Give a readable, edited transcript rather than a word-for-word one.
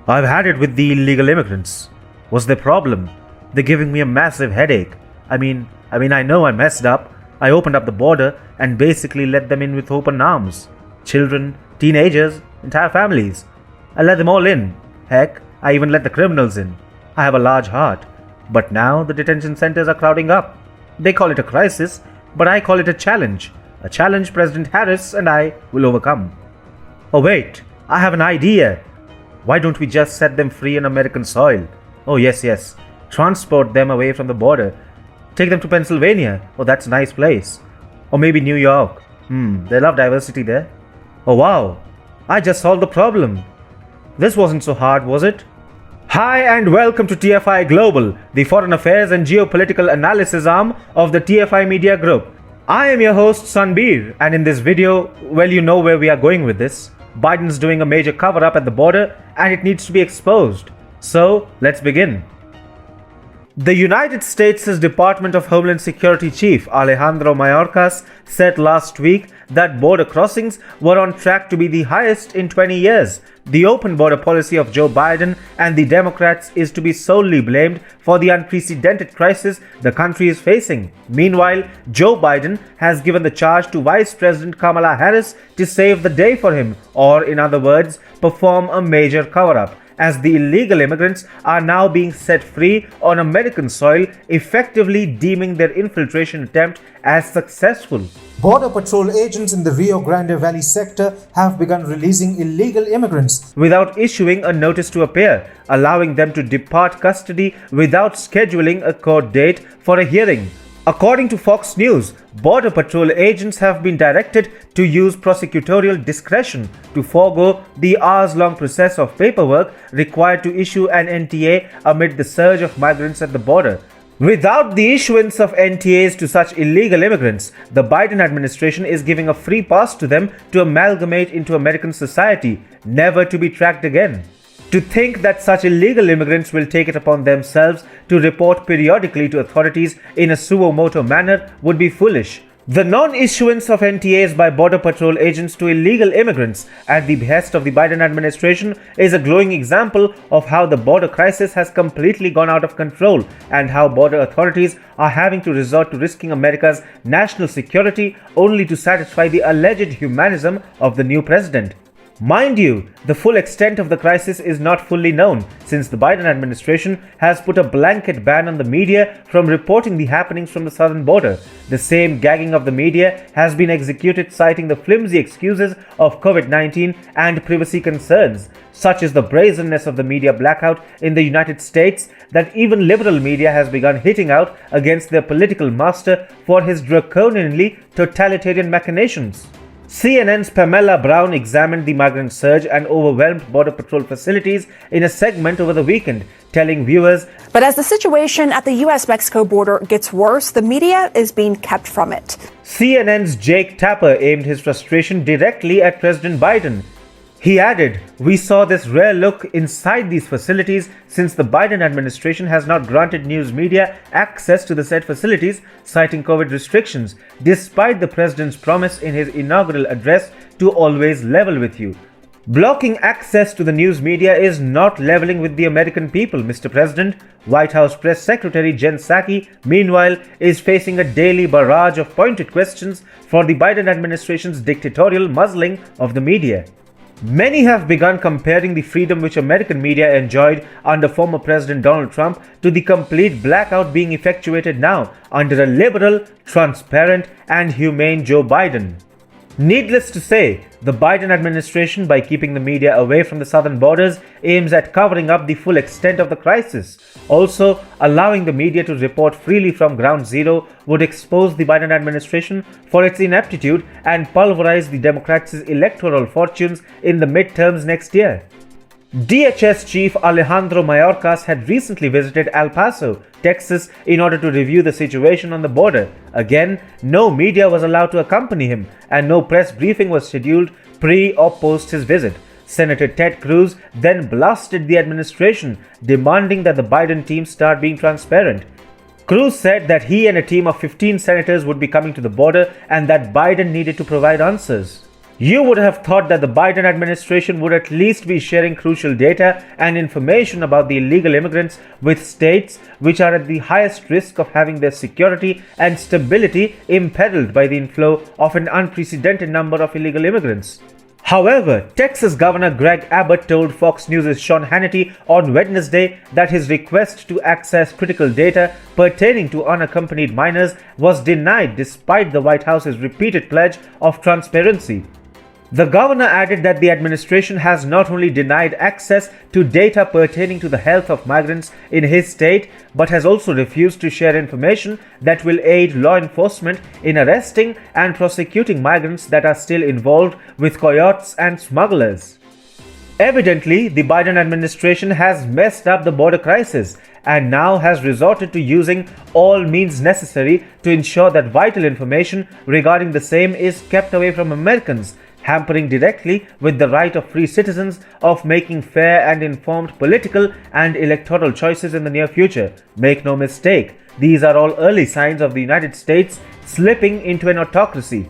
I've had it with the illegal immigrants. What's their problem? They're giving me a massive headache. I know I messed up. I opened up the border and basically let them in with open arms. Children, teenagers, entire families. I let them all in. Heck, I even let the criminals in. I have a large heart. But now the detention centers are crowding up. They call it a crisis, but I call it a challenge. A challenge President Harris and I will overcome. Oh wait, I have an idea. Why don't we just set them free on American soil? Oh yes. Transport them away from the border. Take them to Pennsylvania. Oh, that's a nice place. Or maybe New York. They love diversity there. Oh wow, I just solved the problem. This wasn't so hard, was it? Hi and welcome to TFI Global, the foreign affairs and geopolitical analysis arm of the TFI Media Group. I am your host Sanbir, and in this video, well, you know where we are going with this. Biden's doing a major cover-up at the border and it needs to be exposed. So, let's begin. The United States' Department of Homeland Security Chief Alejandro Mayorkas said last week that border crossings were on track to be the highest in 20 years. The open border policy of Joe Biden and the Democrats is to be solely blamed for the unprecedented crisis the country is facing. Meanwhile, Joe Biden has given the charge to Vice President Kamala Harris to save the day for him, or in other words, perform a major cover-up, as the illegal immigrants are now being set free on American soil, effectively deeming their infiltration attempt as successful. Border Patrol agents in the Rio Grande Valley sector have begun releasing illegal immigrants without issuing a notice to appear, allowing them to depart custody without scheduling a court date for a hearing. According to Fox News, Border Patrol agents have been directed to use prosecutorial discretion to forgo the hours-long process of paperwork required to issue an NTA amid the surge of migrants at the border. Without the issuance of NTAs to such illegal immigrants, the Biden administration is giving a free pass to them to amalgamate into American society, never to be tracked again. To think that such illegal immigrants will take it upon themselves to report periodically to authorities in a suo motu manner would be foolish. The non-issuance of NTAs by Border Patrol agents to illegal immigrants at the behest of the Biden administration is a glowing example of how the border crisis has completely gone out of control and how border authorities are having to resort to risking America's national security only to satisfy the alleged humanism of the new president. Mind you, the full extent of the crisis is not fully known, since the Biden administration has put a blanket ban on the media from reporting the happenings from the southern border. The same gagging of the media has been executed, citing the flimsy excuses of COVID-19 and privacy concerns. Such is the brazenness of the media blackout in the United States that even liberal media has begun hitting out against their political master for his draconianly totalitarian machinations. CNN's Pamela Brown examined the migrant surge and overwhelmed Border Patrol facilities in a segment over the weekend, telling viewers, "But as the situation at the U.S.-Mexico border gets worse, the media is being kept from it." CNN's Jake Tapper aimed his frustration directly at President Biden. He added, "We saw this rare look inside these facilities since the Biden administration has not granted news media access to the said facilities, citing COVID restrictions, despite the president's promise in his inaugural address to always level with you. Blocking access to the news media is not leveling with the American people, Mr. President." White House Press Secretary Jen Psaki, meanwhile, is facing a daily barrage of pointed questions for the Biden administration's dictatorial muzzling of the media. Many have begun comparing the freedom which American media enjoyed under former President Donald Trump to the complete blackout being effectuated now under a liberal, transparent, and humane Joe Biden. Needless to say, the Biden administration, by keeping the media away from the southern borders, aims at covering up the full extent of the crisis. Also, allowing the media to report freely from ground zero would expose the Biden administration for its ineptitude and pulverize the Democrats' electoral fortunes in the midterms next year. DHS Chief Alejandro Mayorkas had recently visited El Paso, Texas, in order to review the situation on the border. Again, no media was allowed to accompany him, and no press briefing was scheduled pre or post his visit. Senator Ted Cruz then blasted the administration, demanding that the Biden team start being transparent. Cruz said that he and a team of 15 senators would be coming to the border and that Biden needed to provide answers. You would have thought that the Biden administration would at least be sharing crucial data and information about the illegal immigrants with states which are at the highest risk of having their security and stability imperiled by the inflow of an unprecedented number of illegal immigrants. However, Texas Governor Greg Abbott told Fox News' Sean Hannity on Wednesday that his request to access critical data pertaining to unaccompanied minors was denied despite the White House's repeated pledge of transparency. The governor added that the administration has not only denied access to data pertaining to the health of migrants in his state, but has also refused to share information that will aid law enforcement in arresting and prosecuting migrants that are still involved with coyotes and smugglers. Evidently, the Biden administration has messed up the border crisis and now has resorted to using all means necessary to ensure that vital information regarding the same is kept away from Americans, hampering directly with the right of free citizens of making fair and informed political and electoral choices in the near future. Make no mistake, these are all early signs of the United States slipping into an autocracy.